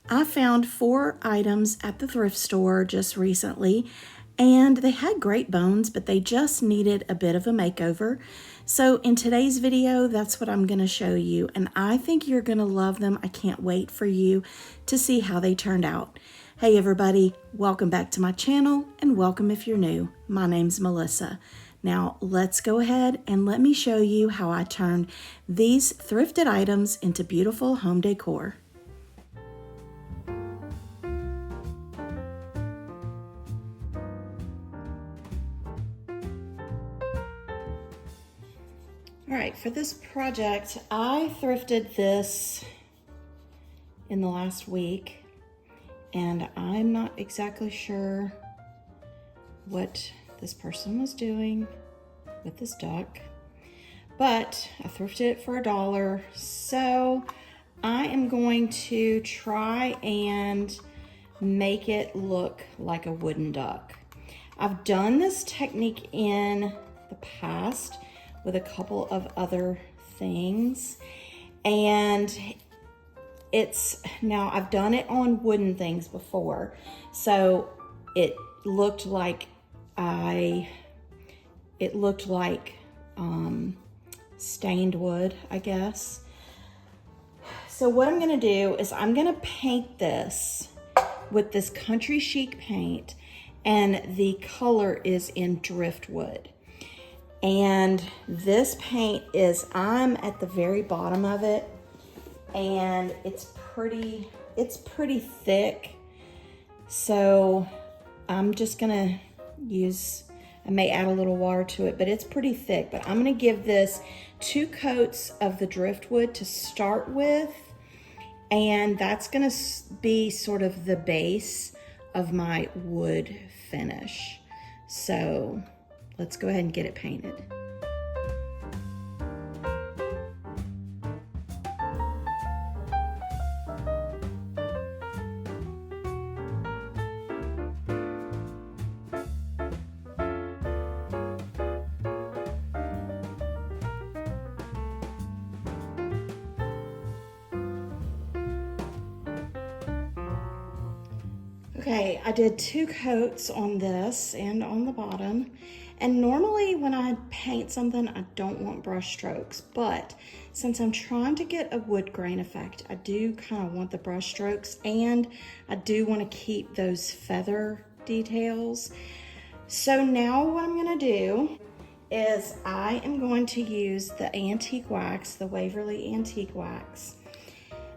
I found 4 items at the thrift store just recently, and they had great bones, but they just needed a bit of a makeover. So in today's video, that's what I'm going to show you, and I think you're going to love them. I can't wait for you to see how they turned out. Hey everybody, welcome back to my channel, and welcome if you're new. My name's Melissa. Now let's go ahead and let me show you how I turned these thrifted items into beautiful home decor. All right, for this project, I thrifted this in the last week, and I'm not exactly sure what this person was doing with this duck, but I thrifted it for $1, so I am going to try and make it look like a wooden duck. I've done this technique in the past with a couple of other things, and now I've done it on wooden things before, so it looked like stained wood, I guess. So what I'm gonna do is I'm gonna paint this with this country chic paint, and the color is in driftwood. And this paint I'm at the very bottom of it, and it's pretty thick. So I'm just gonna I may add a little water to it, but it's pretty thick. But I'm gonna give this 2 coats of the driftwood to start with, and that's gonna be sort of the base of my wood finish. So let's go ahead and get it painted. Okay, I did 2 coats on this and on the bottom. And normally when I paint something, I don't want brush strokes, but since I'm trying to get a wood grain effect, I do kind of want the brush strokes, and I do want to keep those feather details. So now what I'm gonna do is I am going to use the antique wax, the Waverly antique wax.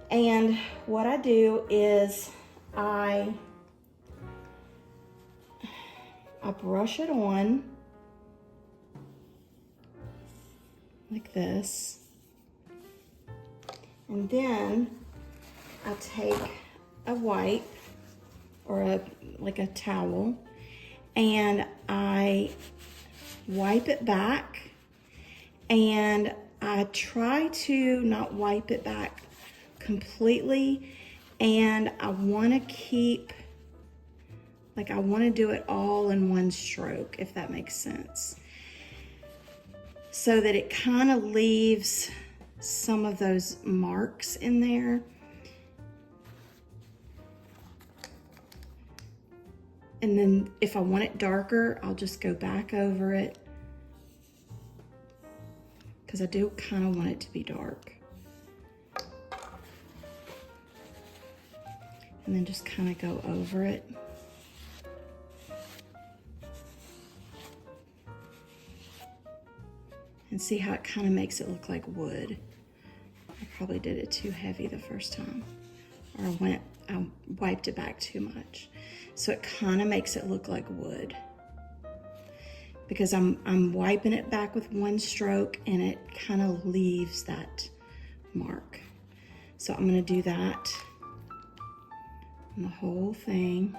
And what I do is I brush it on like this, and then I take a wipe or like a towel, and I wipe it back, and I try to not wipe it back completely, and I want to keep, I want to do it all in one stroke, if that makes sense, so that it kind of leaves some of those marks in there. And then if I want it darker, I'll just go back over it, because I do kind of want it to be dark. And then just kind of go over it. And see how it kind of makes it look like wood. I probably did it too heavy the first time, or I wiped it back too much. So it kind of makes it look like wood, because I'm wiping it back with one stroke, and it kind of leaves that mark. So I'm gonna do that on the whole thing.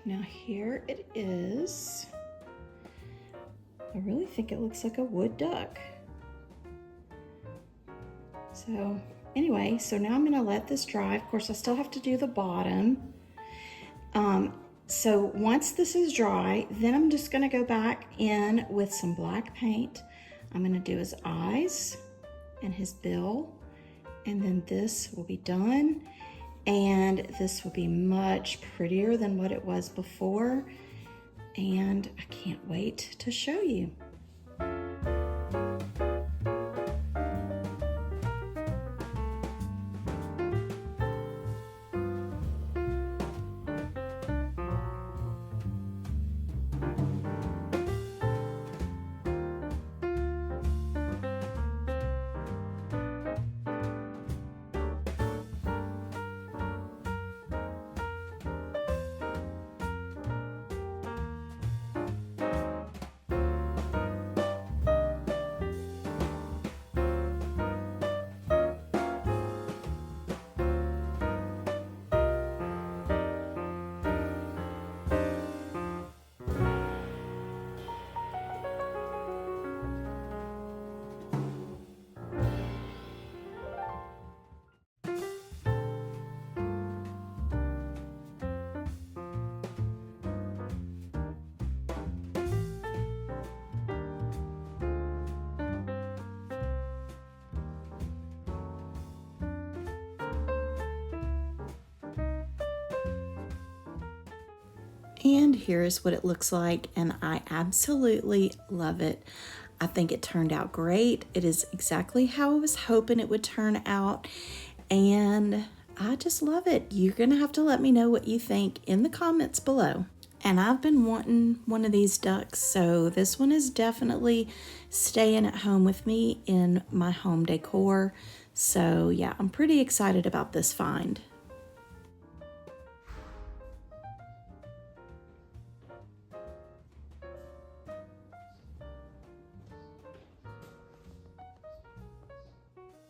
Now here it is. I really think it looks like a wood duck. So anyway, so now I'm gonna let this dry. Of course, I still have to do the bottom. So once this is dry, then I'm just gonna go back in with some black paint. I'm gonna do his eyes and his bill, and then this will be done. And this will be much prettier than what it was before. And I can't wait to show you. And here's what it looks like, and I absolutely love it. I think it turned out great. It is exactly how I was hoping it would turn out, and I just love it. You're gonna have to let me know what you think in the comments below. And I've been wanting one of these ducks, so this one is definitely staying at home with me in my home decor. So yeah, I'm pretty excited about this find.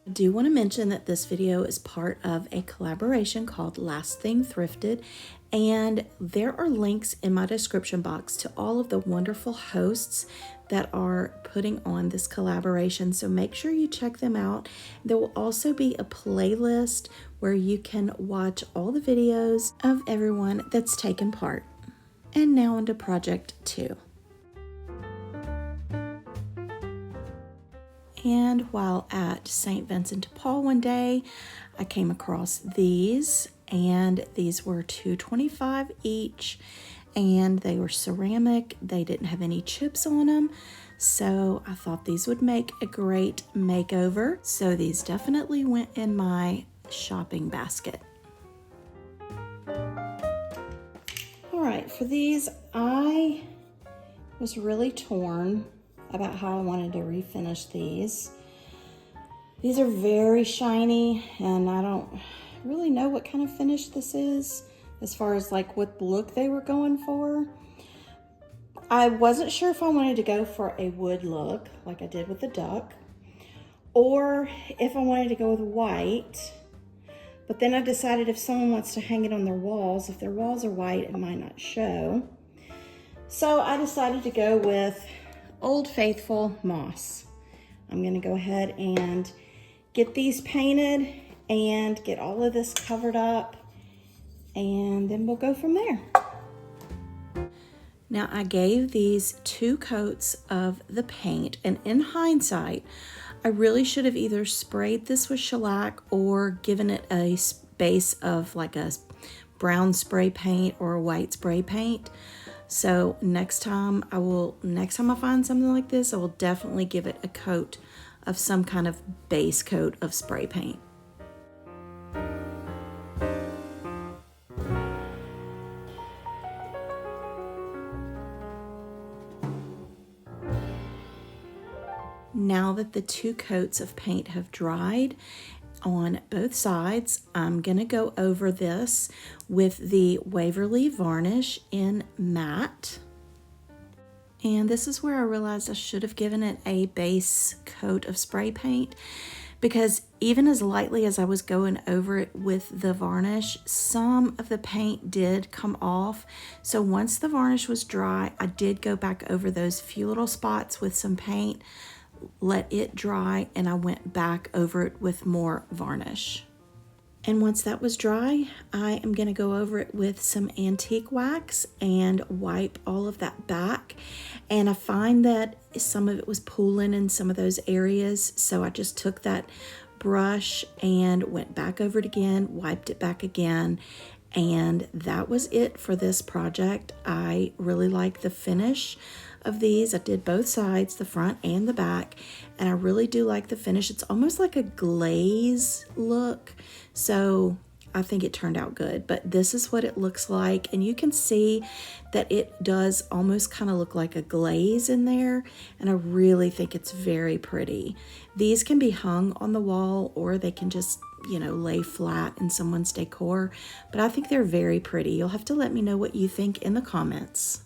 I do want to mention that this video is part of a collaboration called Last Thing Thrifted, and there are links in my description box to all of the wonderful hosts that are putting on this collaboration, so make sure you check them out. There will also be a playlist where you can watch all the videos of everyone that's taken part. And now into project 2. And while at St. Vincent de Paul one day, I came across these, and these were $2.25 each, and they were ceramic. They didn't have any chips on them, so I thought these would make a great makeover. So these definitely went in my shopping basket. All right, for these, I was really torn about how I wanted to refinish these. These are very shiny, and I don't really know what kind of finish this is as far as like what look they were going for. I wasn't sure if I wanted to go for a wood look like I did with the duck, or if I wanted to go with white. But then I decided if someone wants to hang it on their walls, if their walls are white, it might not show. So I decided to go with Old Faithful moss. I'm gonna go ahead and get these painted and get all of this covered up, and then we'll go from there. Now I gave these 2 coats of the paint, and in hindsight, I really should have either sprayed this with shellac or given it a base of like a brown spray paint or a white spray paint. So next time I find something like this, I will definitely give it a coat of some kind of base coat of spray paint. Now that the 2 coats of paint have dried on both sides, I'm gonna go over this with the Waverly varnish in matte. And this is where I realized I should have given it a base coat of spray paint, because even as lightly as I was going over it with the varnish, some of the paint did come off. So once the varnish was dry, I did go back over those few little spots with some paint, let it dry, and I went back over it with more varnish. And once that was dry, I am going to go over it with some antique wax and wipe all of that back. And I find that some of it was pooling in some of those areas, so I just took that brush and went back over it again, wiped it back again, and that was it for this project. I really like the finish of these. I did both sides, the front and the back, and I really do like the finish. It's almost like a glaze look, so I think it turned out good. But this is what it looks like, and you can see that it does almost kind of look like a glaze in there, and I really think it's very pretty. These can be hung on the wall, or they can just, you know, lay flat in someone's decor, but I think they're very pretty. You'll have to let me know what you think in the comments.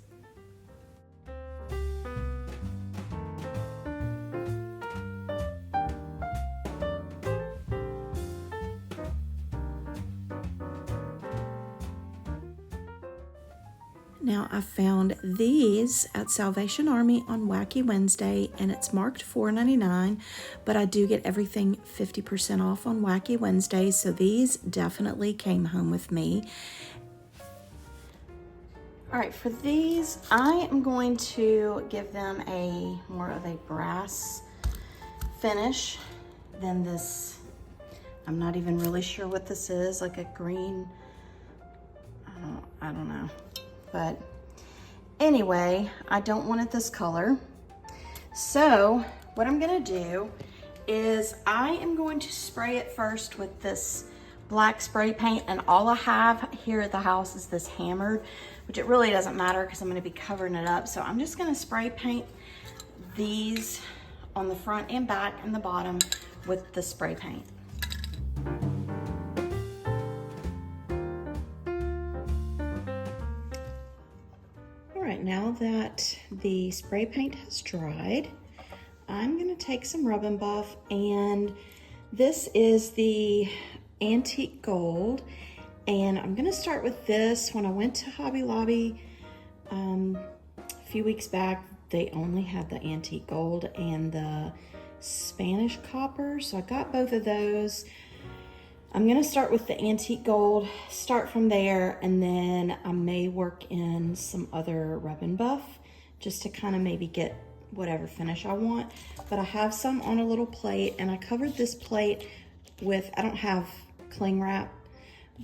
Now I found these at Salvation Army on Wacky Wednesday, and it's marked $4.99, but I do get everything 50% off on Wacky Wednesday, so these definitely came home with me. All right, for these, I am going to give them a more of a brass finish than this. I'm not even really sure what this is, like a green, I don't know. But anyway, I don't want it this color. So what I'm gonna do is I am going to spray it first with this black spray paint, and all I have here at the house is this hammered, which it really doesn't matter because I'm gonna be covering it up. So I'm just gonna spray paint these on the front and back and the bottom with the spray paint. Now that the spray paint has dried, I'm going to take some Rub and Buff, and this is the Antique Gold, and I'm going to start with this. When I went to Hobby Lobby a few weeks back, they only had the Antique Gold and the Spanish Copper, so I got both of those. I'm gonna start with the Antique Gold, start from there, and then I may work in some other Rub and Buff just to kind of maybe get whatever finish I want. But I have some on a little plate, and I covered this plate with, I don't have cling wrap,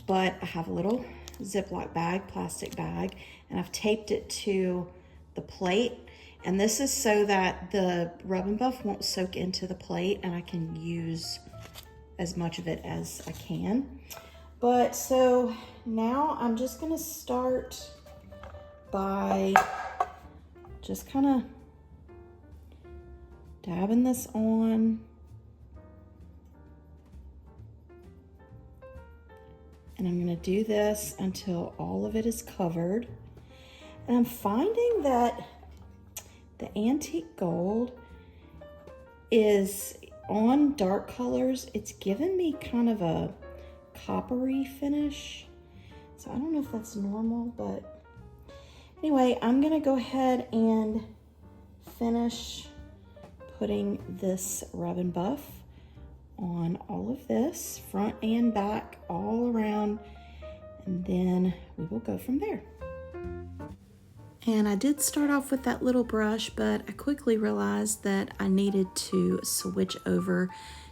but I have a little Ziploc bag, plastic bag, and I've taped it to the plate. And this is so that the Rub and Buff won't soak into the plate, and I can use as much of it as I can. But so now I'm just gonna start by just kind of dabbing this on. And I'm gonna do this until all of it is covered. And I'm finding that the Antique Gold is on dark colors, it's given me kind of a coppery finish. So I don't know if that's normal, but anyway, I'm gonna go ahead and finish putting this Rub and Buff on all of this, front and back, all around, and then we will go from there. And I did start off with that little brush, but I quickly realized that I needed to switch over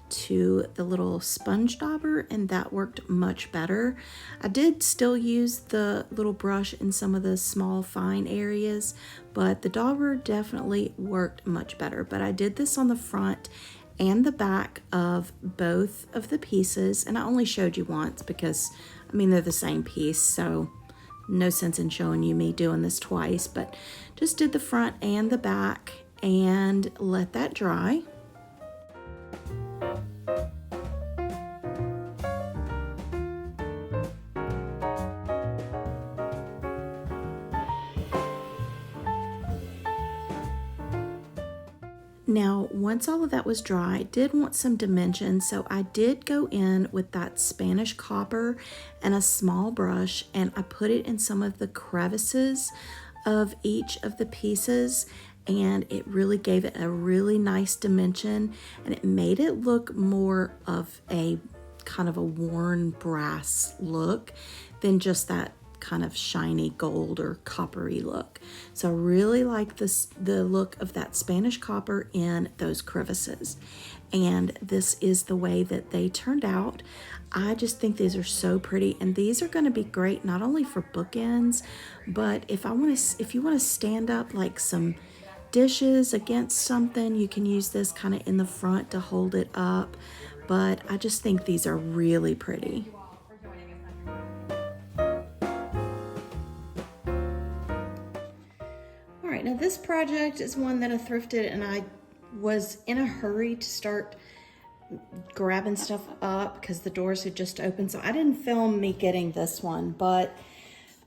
to the little sponge dauber, and that worked much better. I did still use the little brush in some of the small fine areas, but the dauber definitely worked much better. But I did this on the front and the back of both of the pieces, and I only showed you once because, I mean, they're the same piece, so no sense in showing you me doing this twice, but just did the front and the back and let that dry. Now, once all of that was dry, I did want some dimension, so I did go in with that Spanish copper and a small brush, and I put it in some of the crevices of each of the pieces, and it really gave it a really nice dimension, and it made it look more of a kind of a worn brass look than just that kind of shiny gold or coppery look. So I really like the look of that Spanish copper in those crevices. And this is the way that they turned out. I just think these are so pretty, and these are going to be great not only for bookends, but if you want to stand up like some dishes against something, you can use this kind of in the front to hold it up. But I just think these are really pretty. All right, now this project is one that I thrifted, and I was in a hurry to start grabbing stuff up because the doors had just opened. So I didn't film me getting this one, but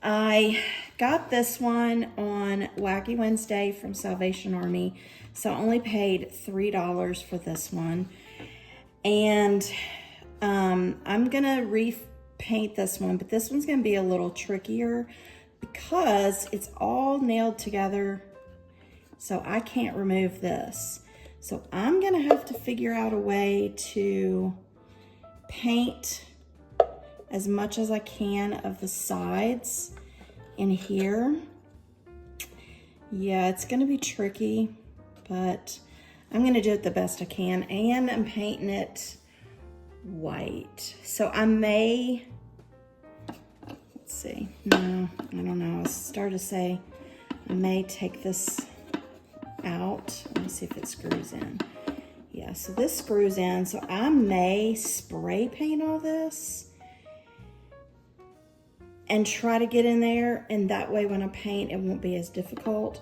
I got this one on Wacky Wednesday from Salvation Army. So I only paid $3 for this one. And I'm gonna repaint this one, but this one's gonna be a little trickier because it's all nailed together, so I can't remove this. So I'm gonna have to figure out a way to paint as much as I can of the sides in here. Yeah, it's gonna be tricky, but I'm gonna do it the best I can, and I'm painting it white. So I may, let's see, no, I don't know. I was starting to say I may take this out. Let me see if it screws in. Yeah, so this screws in, so I may spray paint all this and try to get in there, and that way when I paint, it won't be as difficult.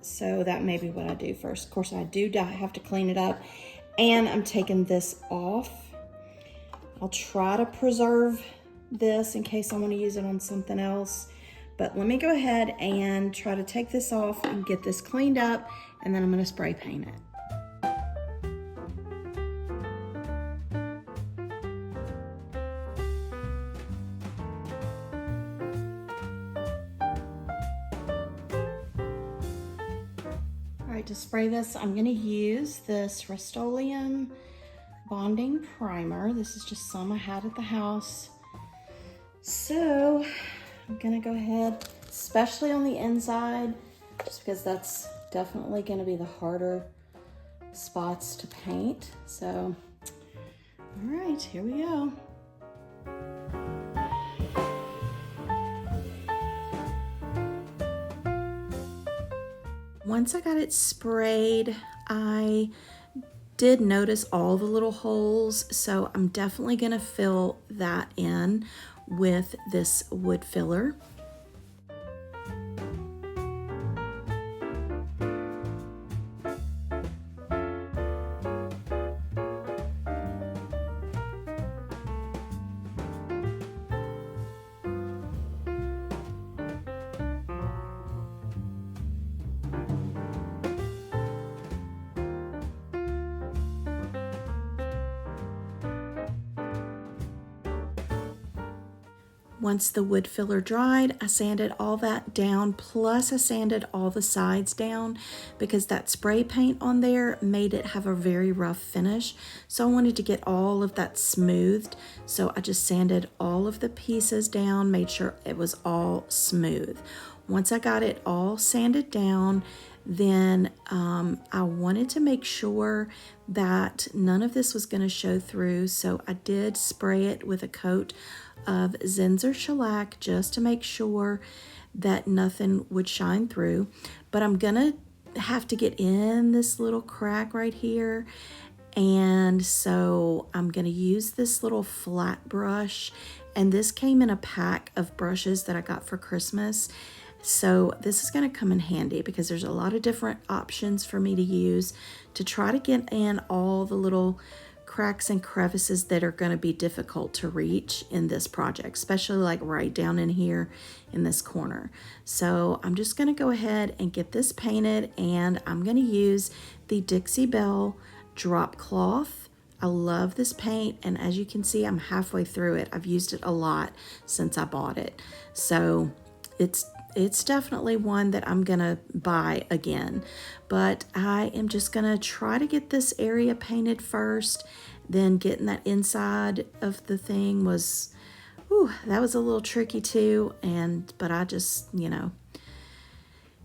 So that may be what I do first. Of course, I do have to clean it up, and I'm taking this off. I'll try to preserve this in case I want to use it on something else. But let me go ahead and try to take this off and get this cleaned up, and then I'm going to spray paint it. To spray this, I'm going to use this Rust-Oleum bonding primer. This is just some I had at the house. So I'm going to go ahead, especially on the inside, just because that's definitely going to be the harder spots to paint. So, all right, here we go. Once I got it sprayed, I did notice all the little holes, so I'm definitely gonna fill that in with this wood filler. Once the wood filler dried, I sanded all that down, plus I sanded all the sides down because that spray paint on there made it have a very rough finish. So I wanted to get all of that smoothed. So I just sanded all of the pieces down, made sure it was all smooth. Once I got it all sanded down, then I wanted to make sure that none of this was going to show through. So I did spray it with a coat of Zinsser shellac just to make sure that nothing would shine through. But I'm gonna have to get in this little crack right here, and so I'm gonna use this little flat brush, and this came in a pack of brushes that I got for Christmas. So this is going to come in handy because there's a lot of different options for me to use to try to get in all the little cracks and crevices that are going to be difficult to reach in this project, especially like right down in here in this corner. So I'm just going to go ahead and get this painted, and I'm going to use the Dixie Belle drop cloth. I love this paint, and as you can see, I'm halfway through it. I've used it a lot since I bought it. So it's definitely one that I'm gonna buy again, but I am just gonna try to get this area painted first. Then getting that inside of the thing was, that was a little tricky too. But I just, you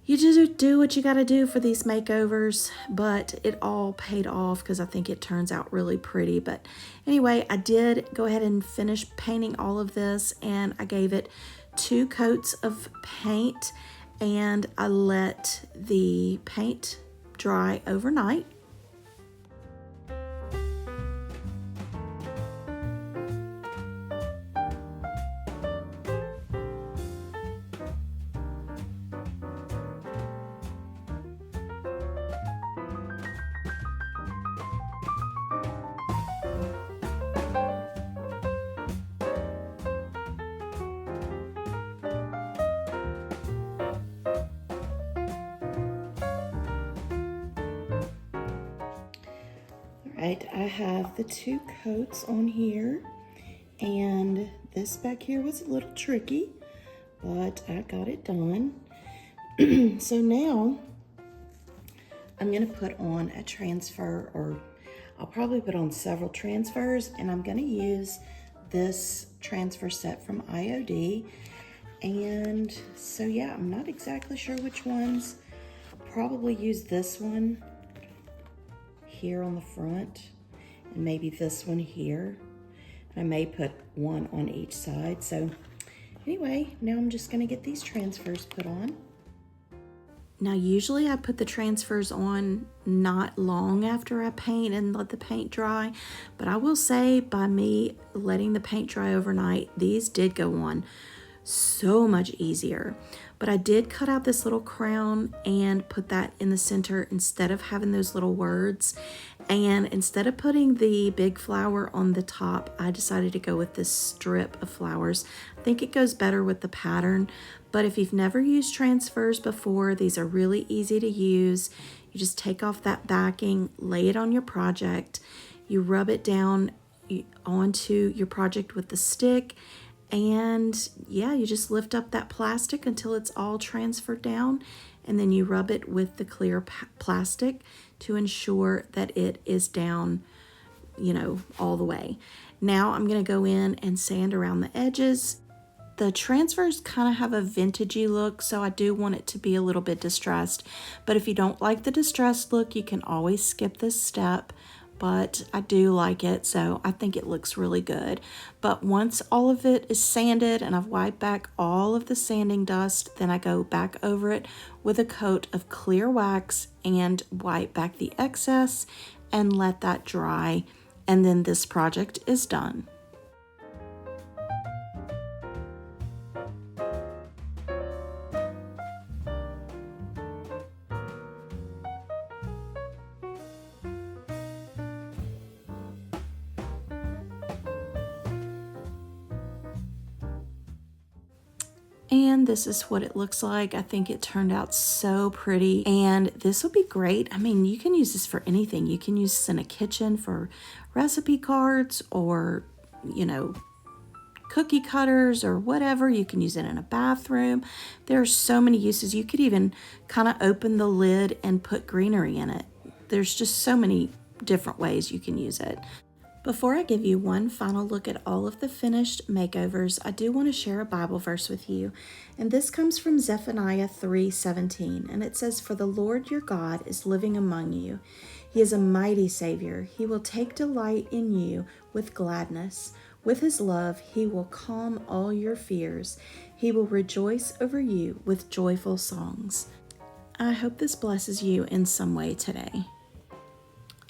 just do what you got to do for these makeovers, but it all paid off because I think it turns out really pretty. But anyway, I did go ahead and finish painting all of this, and I gave it 2 coats of paint, and I let the paint dry overnight. Right, I have the 2 coats on here, and this back here was a little tricky, but I got it done. So now I'm going to put on a transfer, or I'll probably put on several transfers, and I'm going to use this transfer set from IOD. And so yeah, I'm not exactly sure which ones. I'll probably use this one here on the front, and maybe this one here. I may put one on each side. So anyway, now I'm just gonna get these transfers put on. Now usually I put the transfers on not long after I paint and let the paint dry, but I will say by me letting the paint dry overnight, these did go on so much easier. But I did cut out this little crown and put that in the center instead of having those little words. And instead of putting the big flower on the top, I decided to go with this strip of flowers. I think it goes better with the pattern. But if you've never used transfers before, these are really easy to use. You just take off that backing, lay it on your project, you rub it down onto your project with the stick, and yeah, you just lift up that plastic until it's all transferred down, and then you rub it with the clear plastic to ensure that it is down, all the way. Now I'm going to go in and sand around the edges. The transfers kind of have a vintagey look, so I do want it to be a little bit distressed. But if you don't like the distressed look, you can always skip this step. But I do like it, so I think it looks really good. But once all of it is sanded and I've wiped back all of the sanding dust, then I go back over it with a coat of clear wax and wipe back the excess and let that dry. And then this project is done. And this is what it looks like. I think it turned out so pretty, and this will be great. I mean, you can use this for anything. You can use this in a kitchen for recipe cards, or, cookie cutters or whatever. You can use it in a bathroom. There are so many uses. You could even kind of open the lid and put greenery in it. There's just so many different ways you can use it. Before I give you one final look at all of the finished makeovers, I do want to share a Bible verse with you. And this comes from Zephaniah 3:17, and it says, "For the Lord your God is living among you. He is a mighty Savior. He will take delight in you with gladness. With his love, he will calm all your fears. He will rejoice over you with joyful songs." I hope this blesses you in some way today.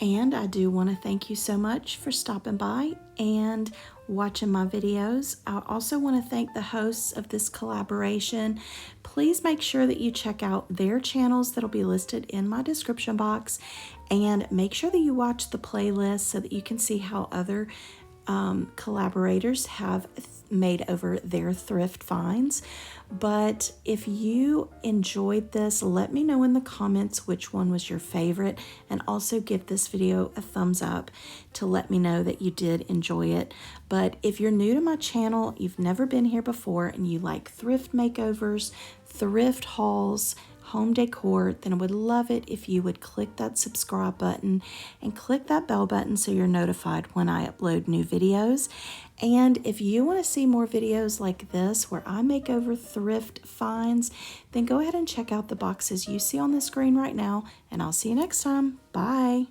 And I do want to thank you so much for stopping by and watching my videos. I also want to thank the hosts of this collaboration. Please make sure that you check out their channels that'll be listed in my description box, and make sure that you watch the playlist so that you can see how other collaborators have made over their thrift finds. But if you enjoyed this, let me know in the comments which one was your favorite, and also give this video a thumbs up to let me know that you did enjoy it. But if you're new to my channel, you've never been here before, and you like thrift makeovers, thrift hauls, home decor, then I would love it if you would click that subscribe button and click that bell button so you're notified when I upload new videos. And if you want to see more videos like this where I make over thrift finds, then go ahead and check out the boxes you see on the screen right now, and I'll see you next time. Bye.